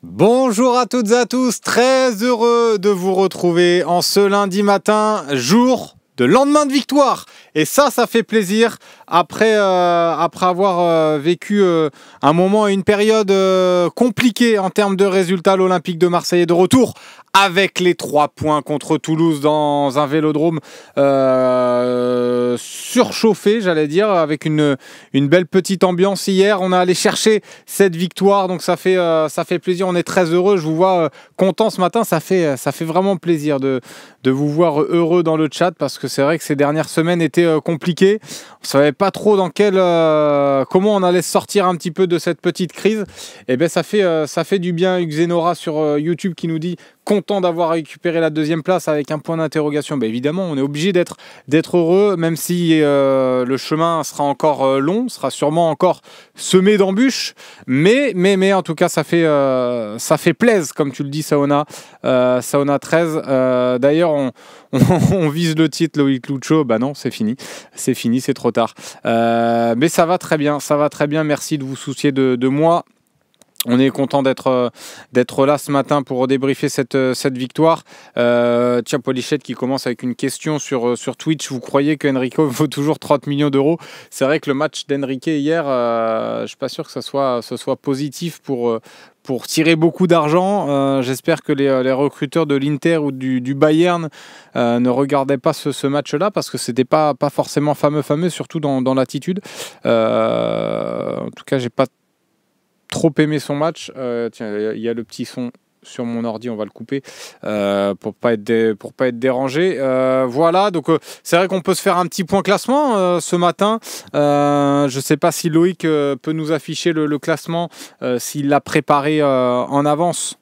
Bonjour à toutes et à tous, très heureux de vous retrouver en ce lundi matin, jour de lendemain de victoire. Et ça fait plaisir après avoir vécu un moment et une période compliquée en termes de résultats. L'Olympique de Marseille est de retour avec les 3 points contre Toulouse dans un vélodrome surchauffé, j'allais dire, avec une belle petite ambiance hier. On a allé chercher cette victoire, donc ça fait plaisir. On est très heureux. Je vous vois content ce matin. Ça fait vraiment plaisir de vous voir heureux dans le chat, parce que c'est vrai que ces dernières semaines étaient compliquées. On savait pas trop comment on allait sortir un petit peu de cette petite crise. Et ben ça fait du bien. Xenora sur YouTube qui nous dit content d'avoir récupéré la 2e place avec un point d'interrogation. Ben évidemment, on est obligé d'être heureux, même si le chemin sera encore long, sera sûrement encore semé d'embûches. Mais en tout cas, ça fait plaisir, comme tu le dis, Saona 13. D'ailleurs, on vise le titre, Loïc Lucho. Bah non, c'est fini, c'est trop tard. Mais ça va très bien. Merci de vous soucier de moi. On est content d'être là ce matin pour débriefer cette victoire. Tiens, Polichette qui commence avec une question sur Twitch. Vous croyez que Enrico vaut toujours 30 millions d'euros? C'est vrai que le match d'Enrique hier, je ne suis pas sûr que ce soit positif pour tirer beaucoup d'argent. J'espère que les recruteurs de l'Inter ou du Bayern ne regardaient pas ce match-là, parce que c'était pas forcément fameux, surtout dans l'attitude. En tout cas, j'ai pas trop aimé son match. Tiens, il y a le petit son sur mon ordi, on va le couper pour pas être dérangé. Voilà, donc c'est vrai qu'on peut se faire un petit point classement ce matin. Je sais pas si Loïc peut nous afficher le classement, s'il l'a préparé en avance.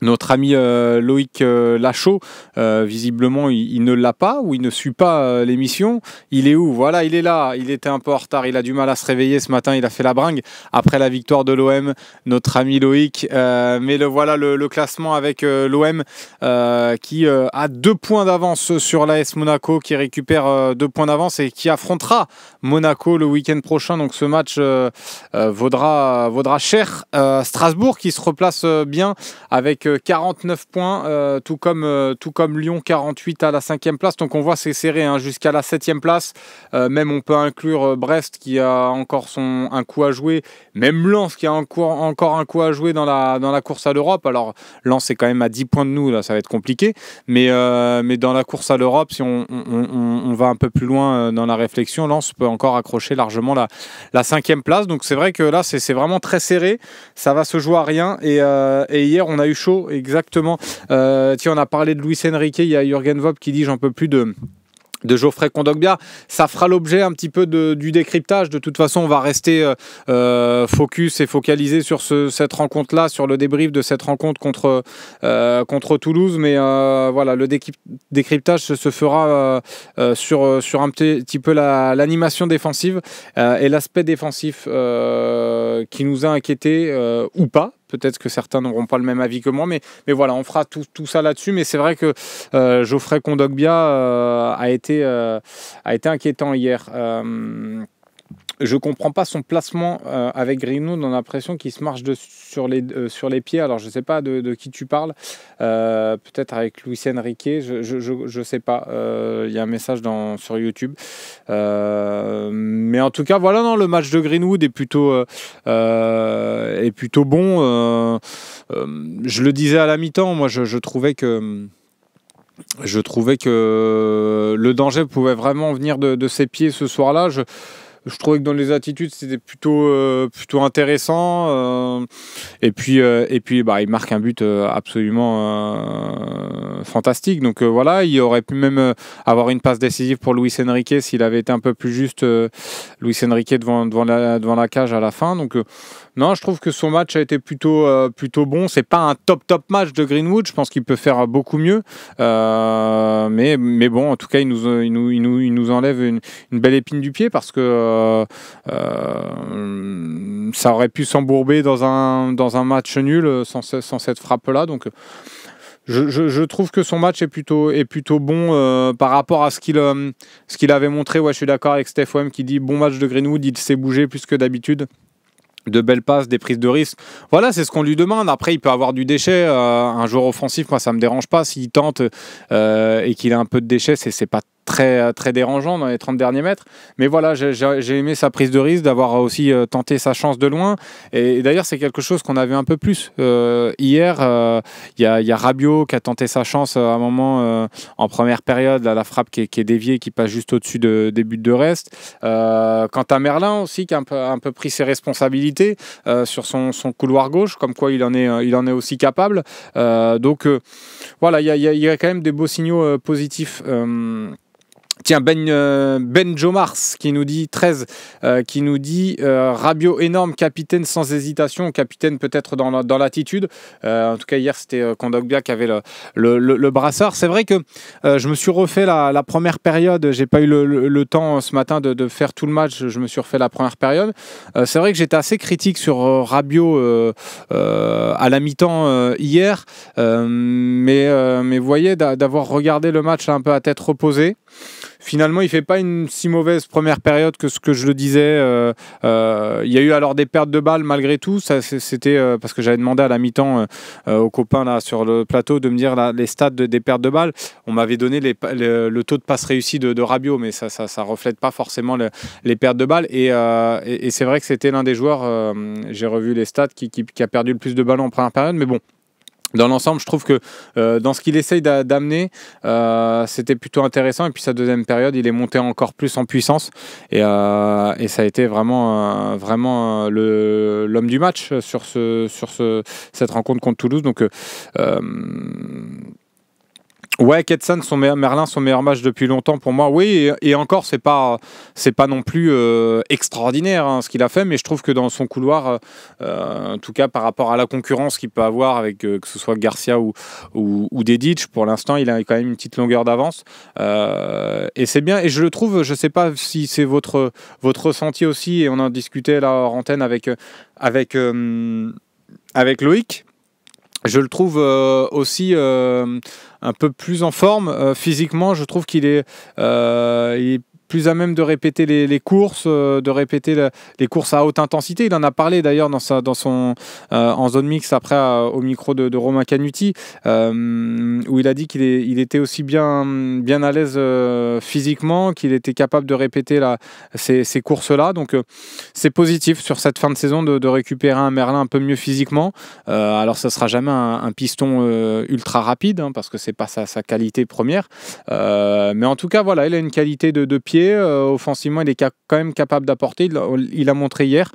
Notre ami Loïc Lachaud, visiblement, il ne l'a pas, ou il ne suit pas l'émission. Il est où? Voilà, il est là. Il était un peu en retard. Il a du mal à se réveiller ce matin. Il a fait la bringue après la victoire de l'OM, notre ami Loïc. Mais voilà le classement avec l'OM qui a 2 points d'avance sur l'AS Monaco, qui récupère 2 points d'avance et qui affrontera Monaco le week-end prochain. Donc ce match vaudra cher. Strasbourg qui se replace bien avec 49 points, tout comme Lyon, 48 à la 5e place. Donc on voit c'est serré jusqu'à la 7e place. Même on peut inclure Brest qui a encore un coup à jouer. Même Lens qui a encore un coup à jouer dans la course à l'Europe. Alors Lens est quand même à 10 points de nous, là ça va être compliqué. Mais dans la course à l'Europe, si on va un peu plus loin dans la réflexion, Lens peut encore accrocher largement la 5e place. Donc c'est vrai que là c'est vraiment très serré. Ça va se jouer à rien. Et hier on a eu chaud. Exactement. Tiens, on a parlé de Luis Enrique. Il y a Jürgen Vogt qui dit j'en peux plus de Geoffrey Kondogbia. Ça fera l'objet un petit peu du décryptage. De toute façon, on va rester focus et focalisé sur cette rencontre-là, sur le débrief de cette rencontre contre Toulouse. Mais voilà, le décryptage se fera sur un petit peu l'animation défensive et l'aspect défensif qui nous a inquiétés ou pas. Peut-être que certains n'auront pas le même avis que moi, mais voilà, on fera tout ça là-dessus. Mais c'est vrai que Geoffrey Kondogbia a été inquiétant hier. Je comprends pas son placement avec Greenwood. On a l'impression qu'il se marche sur les pieds. Alors je sais pas de qui tu parles. Peut-être avec Luis Enrique. Je sais pas. Il y a un message sur YouTube. Mais en tout cas voilà, non, le match de Greenwood est plutôt bon. Je le disais à la mi-temps. Moi je trouvais que le danger pouvait vraiment venir de ses pieds ce soir-là. Je trouvais que dans les attitudes c'était plutôt intéressant, et puis il marque un but absolument fantastique. Donc voilà, il aurait pu même avoir une passe décisive pour Luis Enrique s'il avait été un peu plus juste, Luis Enrique devant la cage à la fin. Donc non, je trouve que son match a été plutôt bon. C'est pas un top match de Greenwood. Je pense qu'il peut faire beaucoup mieux, mais bon, en tout cas il nous enlève une belle épine du pied, parce que ça aurait pu s'embourber dans un match nul sans cette frappe-là. Donc je trouve que son match est plutôt bon par rapport à ce qu'il avait montré. Ouais, je suis d'accord avec Steph Wem qui dit bon match de Greenwood, il s'est bougé plus que d'habitude. de belles passes, des prises de risque. Voilà, c'est ce qu'on lui demande. Après, il peut avoir du déchet. Un joueur offensif, moi, ça me dérange pas. S'il tente et qu'il a un peu de déchet, c'est pas très dérangeant dans les 30 derniers mètres. Mais voilà, j'ai aimé sa prise de risque, d'avoir aussi tenté sa chance de loin. Et d'ailleurs, c'est quelque chose qu'on a vu un peu plus. Hier, il y a Rabiot qui a tenté sa chance à un moment en première période, là, la frappe qui est déviée, qui passe juste au-dessus des buts de reste. Quant à Merlin aussi, qui a un peu pris ses responsabilités sur son couloir gauche, comme quoi il en est aussi capable. Donc voilà, il y a quand même des beaux signaux positifs. Tiens, Ben Jomars qui nous dit 13, qui nous dit Rabiot énorme, capitaine sans hésitation, capitaine peut-être dans l'attitude. En tout cas, hier, c'était Kondogbia qui avait le brassard. C'est vrai que je me suis refait la première période. J'ai pas eu le temps ce matin de faire tout le match. Je me suis refait la première période. C'est vrai que j'étais assez critique sur Rabiot à la mi-temps hier. Mais vous voyez, d'avoir regardé le match là, un peu à tête reposée, finalement, il ne fait pas une si mauvaise première période que ce que je le disais. Il y a eu alors des pertes de balles malgré tout. C'était parce que j'avais demandé à la mi-temps aux copains là, sur le plateau de me dire là, les stats des pertes de balles. On m'avait donné le taux de passe réussi de Rabiot, mais ça ne reflète pas forcément les pertes de balles. Et c'est vrai que c'était l'un des joueurs, j'ai revu les stats, qui a perdu le plus de ballons en première période. Mais bon, dans l'ensemble, je trouve que dans ce qu'il essaye d'amener, c'était plutôt intéressant. Et puis sa deuxième période, il est monté encore plus en puissance. Et ça a été vraiment l'homme du match sur cette rencontre contre Toulouse. Donc ouais, Ketson, Merlin, son meilleur match depuis longtemps pour moi. Oui, et encore, c'est pas non plus extraordinaire ce qu'il a fait, mais je trouve que dans son couloir, en tout cas par rapport à la concurrence qu'il peut avoir avec que ce soit Garcia ou Dedic, pour l'instant, il a quand même une petite longueur d'avance. Et c'est bien. Et je le trouve, je sais pas si c'est votre ressenti aussi, et on en discutait là hors antenne avec Loïc. Je le trouve aussi un peu plus en forme. Physiquement, je trouve qu'il est plus à même de répéter les courses, de répéter les courses à haute intensité. Il en a parlé d'ailleurs dans son en zone mixte après au micro de Romain Canuti, où il a dit qu'il était aussi bien à l'aise physiquement, qu'il était capable de répéter ces courses-là. Donc c'est positif sur cette fin de saison de récupérer un Merlin un peu mieux physiquement. Alors ça ne sera jamais un piston ultra rapide, hein, parce que c'est pas sa qualité première. Mais en tout cas, voilà, il a une qualité de pied. Offensivement, il est quand même capable d'apporter. Il a montré hier.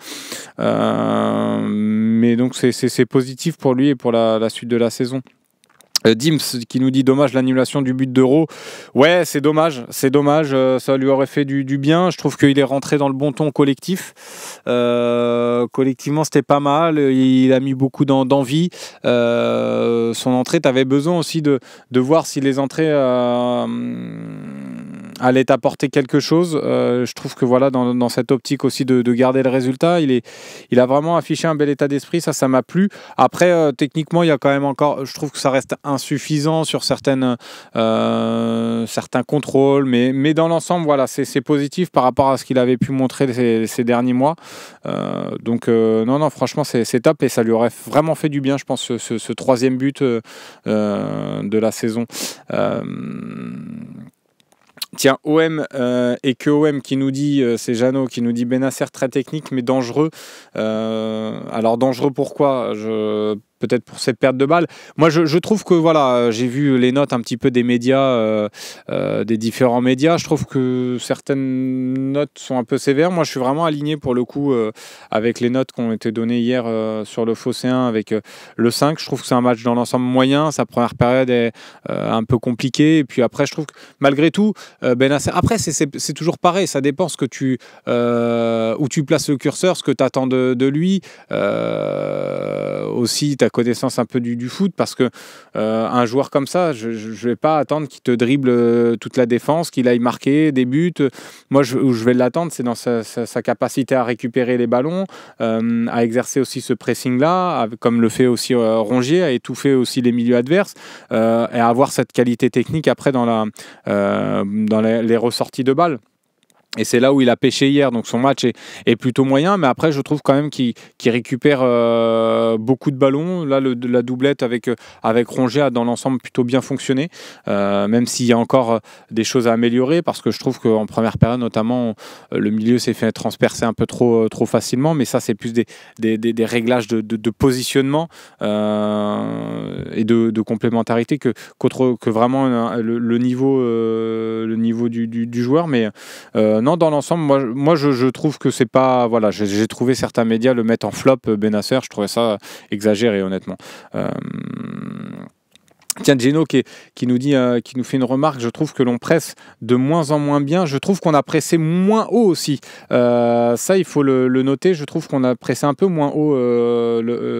Mais donc, c'est positif pour lui et pour la suite de la saison. Dims qui nous dit dommage l'annulation du but d'Euro. Ouais, c'est dommage, ça lui aurait fait du bien. Je trouve qu'il est rentré dans le bon ton collectif. Collectivement, c'était pas mal. Il a mis beaucoup d'envie. Son entrée, tu avais besoin aussi de voir si les entrées allaient apporter quelque chose. Je trouve que voilà, dans cette optique aussi de garder le résultat, il a vraiment affiché un bel état d'esprit. Ça m'a plu. Après, techniquement, il y a quand même encore, je trouve que ça reste insuffisant sur certains contrôles, mais dans l'ensemble, voilà, c'est positif par rapport à ce qu'il avait pu montrer ces derniers mois. Donc non, franchement, c'est top et ça lui aurait vraiment fait du bien, je pense, ce troisième but de la saison. Tiens, OM et que OM qui nous dit, c'est Jeannot qui nous dit Benasser très technique mais dangereux. Alors dangereux pourquoi ? Peut-être pour cette perte de balles. Moi, je trouve que voilà, j'ai vu les notes un petit peu des médias, des différents médias. Je trouve que certaines notes sont un peu sévères. Moi, je suis vraiment aligné pour le coup avec les notes qui ont été données hier sur le Phocéen avec le 5. Je trouve que c'est un match dans l'ensemble moyen. Sa première période est un peu compliquée. Et puis après, je trouve que malgré tout, Benasser. Après, c'est toujours pareil. Ça dépend où tu places le curseur, ce que tu attends de lui. Aussi, ta connaissance un peu du foot, parce que un joueur comme ça, je vais pas attendre qu'il te dribble toute la défense, qu'il aille marquer des buts. Moi, où je vais l'attendre, c'est dans sa capacité à récupérer les ballons, à exercer aussi ce pressing-là, comme le fait aussi Rongier, à étouffer aussi les milieux adverses, et à avoir cette qualité technique après dans les ressorties de balles. Et c'est là où il a pêché hier, donc son match est plutôt moyen, mais après je trouve quand même qu'il récupère beaucoup de ballons. Là, la doublette avec Rongier a dans l'ensemble plutôt bien fonctionné, même s'il y a encore des choses à améliorer, parce que je trouve qu'en première période notamment, le milieu s'est fait transpercer un peu trop facilement, mais ça c'est plus des réglages de positionnement et de complémentarité que vraiment le niveau du joueur, mais non, dans l'ensemble, moi je trouve que c'est pas... Voilà, j'ai trouvé certains médias le mettre en flop, Bennacer, je trouvais ça exagéré, honnêtement. Tiens, Geno qui nous dit, qui nous fait une remarque, je trouve que l'on presse de moins en moins bien. Je trouve qu'on a pressé moins haut aussi. Ça, il faut le noter. Je trouve qu'on a pressé un peu moins haut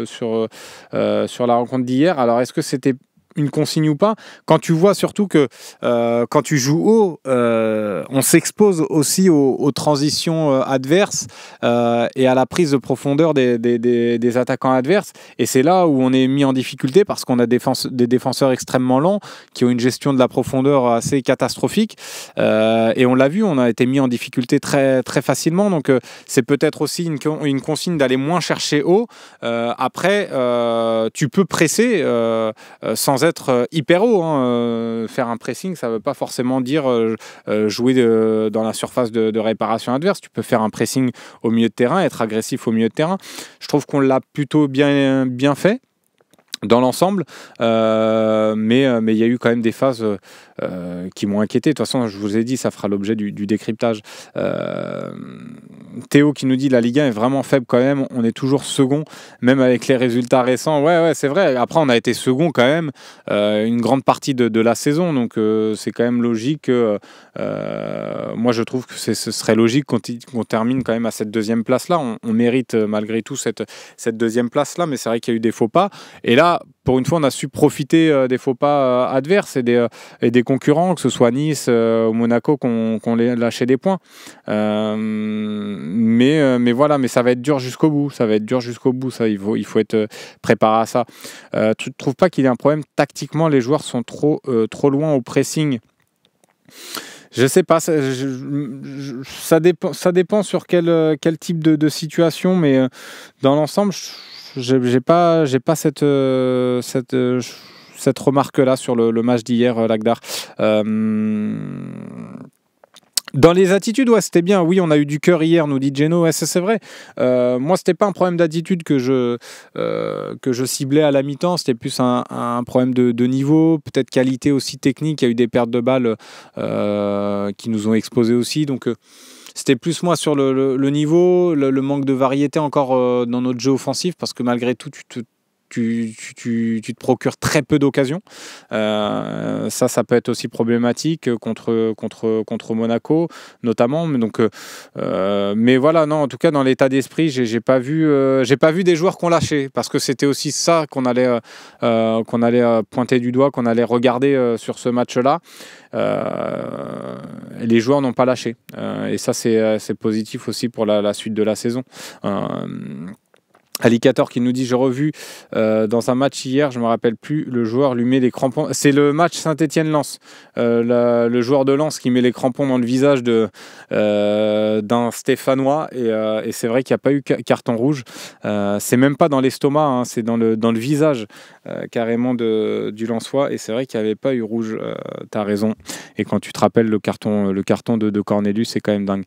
sur la rencontre d'hier. Alors, est-ce que c'était une consigne ou pas? Quand tu vois surtout que quand tu joues haut, on s'expose aussi aux transitions adverses et à la prise de profondeur des attaquants adverses, et c'est là où on est mis en difficulté parce qu'on a des défenseurs extrêmement lents qui ont une gestion de la profondeur assez catastrophique, et on l'a vu, on a été mis en difficulté très, très facilement, donc c'est peut-être aussi une consigne d'aller moins chercher haut. Après, tu peux presser sans être hyper haut, hein. Faire un pressing, ça ne veut pas forcément dire jouer dans la surface de réparation adverse. Tu peux faire un pressing au milieu de terrain, être agressif au milieu de terrain. Je trouve qu'on l'a plutôt bien fait dans l'ensemble, mais il y a eu quand même des phases qui m'ont inquiété. De toute façon, je vous ai dit, ça fera l'objet du décryptage. Théo qui nous dit la Ligue 1 est vraiment faible quand même, on est toujours second, même avec les résultats récents. Ouais, c'est vrai. Après, on a été second quand même une grande partie de la saison, donc c'est quand même logique. Moi, je trouve que ce serait logique qu'on termine quand même à cette deuxième place-là. On mérite malgré tout cette deuxième place-là, mais c'est vrai qu'il y a eu des faux pas. Et là, pour une fois, on a su profiter des faux pas adverses et des concurrents, que ce soit Nice ou Monaco, qu'on lâché des points. Mais voilà, mais ça va être dur jusqu'au bout. Ça, il faut être préparé à ça. Tu ne trouves pas qu'il y a un problème tactiquement? Les joueurs sont trop loin au pressing. Je sais pas, ça dépend sur quel type de situation, mais dans l'ensemble, j'ai pas cette remarque-là sur le match d'hier, Lagdar. Dans les attitudes, ouais, c'était bien. Oui, on a eu du cœur hier, nous dit Geno. Ouais, c'est vrai. Moi, c'était pas un problème d'attitude que je ciblais à la mi-temps. C'était plus un problème de niveau, peut-être qualité aussi technique. Il y a eu des pertes de balles qui nous ont exposés aussi. Donc, c'était plus moi sur le niveau, le manque de variété encore dans notre jeu offensif, parce que malgré tout, tu te procures très peu d'occasions. Ça peut être aussi problématique contre Monaco, notamment. Mais voilà, non, en tout cas, dans l'état d'esprit, j'ai pas vu des joueurs qu'on lâché, parce que c'était aussi ça qu'on allait pointer du doigt, qu'on allait regarder sur ce match-là. Les joueurs n'ont pas lâché. Et ça, c'est positif aussi pour la suite de la saison. Alicator qui nous dit, j'ai revu dans un match hier, je ne me rappelle plus, le joueur lui met les crampons. C'est le match Saint-Étienne-Lens. Le joueur de Lens qui met les crampons dans le visage d'un Stéphanois. Et c'est vrai qu'il n'y a pas eu carton rouge. C'est même pas dans l'estomac, hein, c'est dans le visage carrément du Lensois. Et c'est vrai qu'il n'y avait pas eu rouge. Tu as raison. Et quand tu te rappelles le carton de Cornelius, c'est quand même dingue.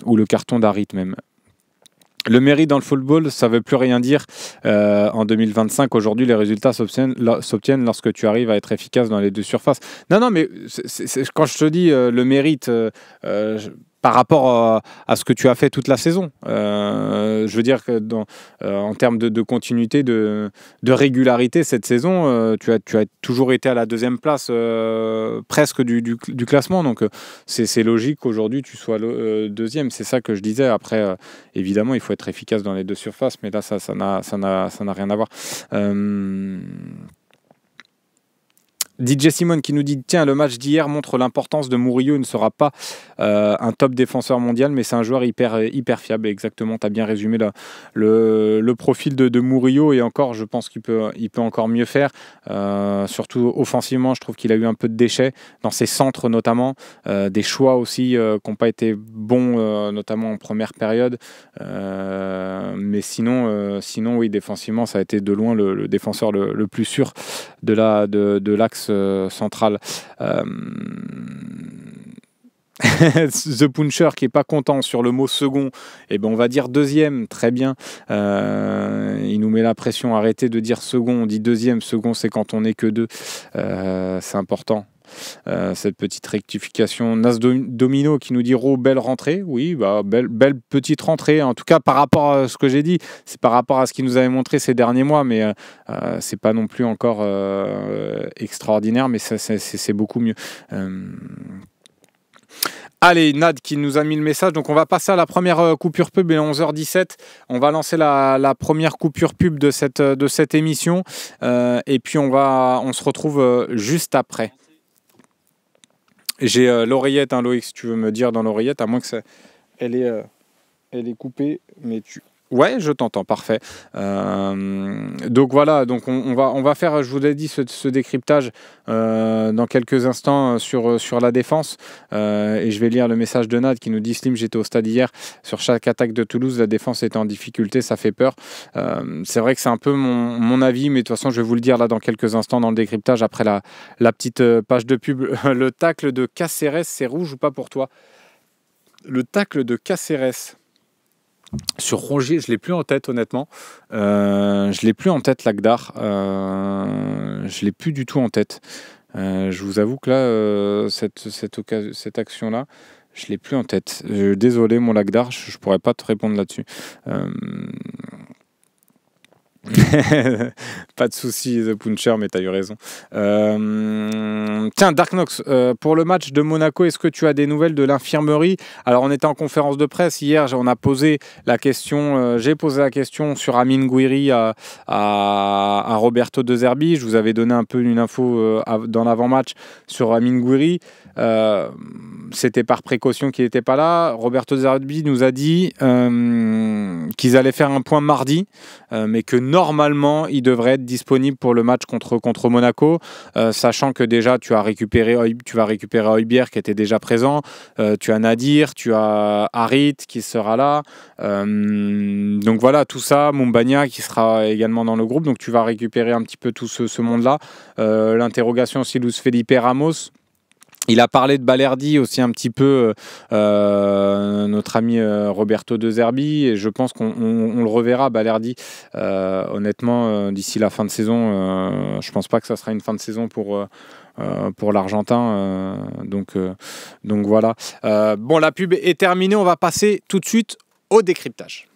Ou le carton d'Harit même. Le mérite dans le football, ça ne veut plus rien dire en 2025. Aujourd'hui, les résultats s'obtiennent lorsque tu arrives à être efficace dans les deux surfaces. Non, mais quand je te dis le mérite, par rapport à ce que tu as fait toute la saison. Je veux dire que en termes de continuité, de régularité, cette saison, tu as toujours été à la deuxième place presque du classement. Donc c'est logique qu'aujourd'hui tu sois deuxième. C'est ça que je disais. Après, évidemment, il faut être efficace dans les deux surfaces, mais là, ça n'a rien à voir. DJ Simone qui nous dit tiens, le match d'hier montre l'importance de Murillo. Il ne sera pas un top défenseur mondial, mais c'est un joueur hyper fiable. Exactement, tu as bien résumé le profil de Murillo, et encore, je pense qu'il peut encore mieux faire. Surtout offensivement, je trouve qu'il a eu un peu de déchets dans ses centres notamment, des choix aussi qui n'ont pas été bons, notamment en première période. Mais sinon, oui, défensivement, ça a été de loin le défenseur le plus sûr de l'axe central. The Puncher qui est pas content sur le mot second, et ben on va dire deuxième, très bien. Il nous met la pression, arrêtez de dire second, on dit deuxième. Second, c'est quand on n'est que deux, c'est important. Cette petite rectification. Nas Domino qui nous dit belle rentrée. Oui, bah, belle petite rentrée. En tout cas, par rapport à ce que j'ai dit, c'est par rapport à ce qu'il nous avait montré ces derniers mois, mais c'est pas non plus encore extraordinaire, mais c'est beaucoup mieux. Allez, Nad qui nous a mis le message. Donc on va passer à la première coupure pub, et à 11h17. On va lancer la première coupure pub de cette émission. Et puis on se retrouve juste après. J'ai l'oreillette, hein, Loïc, si tu veux me dire dans l'oreillette, à moins que elle est coupée, mais Ouais, je t'entends, parfait. Donc voilà, donc on va faire, je vous l'ai dit, ce décryptage dans quelques instants sur la défense. Et je vais lire le message de Nad qui nous dit « Slim, j'étais au stade hier. Sur chaque attaque de Toulouse, la défense était en difficulté, ça fait peur. » C'est vrai que c'est un peu mon avis, mais de toute façon, je vais vous le dire là dans quelques instants dans le décryptage, après la petite page de pub. Le tacle de Caceres, c'est rouge ou pas pour toi? Le tacle de Caceres sur Rongier, je ne l'ai plus en tête, honnêtement. Je ne l'ai plus en tête, l'Agdar. Je ne l'ai plus du tout en tête. Je vous avoue que là, cette action-là, je ne l'ai plus en tête. Désolé, mon Lagdar, je ne pourrais pas te répondre là-dessus. Pas de souci, The Puncher, mais tu as eu raison. Tiens, Dark Nox, pour le match de Monaco, est-ce que tu as des nouvelles de l'infirmerie? Alors, on était en conférence de presse hier, on a posé la question, j'ai posé la question sur Amine Gouiri à Roberto De Zerbi. Je vous avais donné un peu une info dans l'avant-match sur Amine Gouiri. C'était par précaution qu'il n'était pas là. Roberto De Zerbi nous a dit qu'ils allaient faire un point mardi, mais que normalement, il devrait être disponible pour le match contre Monaco, sachant que déjà, tu vas récupérer Højbjerg qui était déjà présent, tu as Nadir, tu as Harit qui sera là, donc voilà, tout ça, Mumbagna qui sera également dans le groupe, donc tu vas récupérer un petit peu tout ce monde-là. L'interrogation aussi, Luis Felipe Ramos. Il a parlé de Balerdi aussi un petit peu, notre ami Roberto De Zerbi, et je pense qu'on le reverra, Balerdi. Honnêtement, d'ici la fin de saison, je pense pas que ça sera une fin de saison pour l'Argentin. Donc voilà. Bon, la pub est terminée, on va passer tout de suite au décryptage.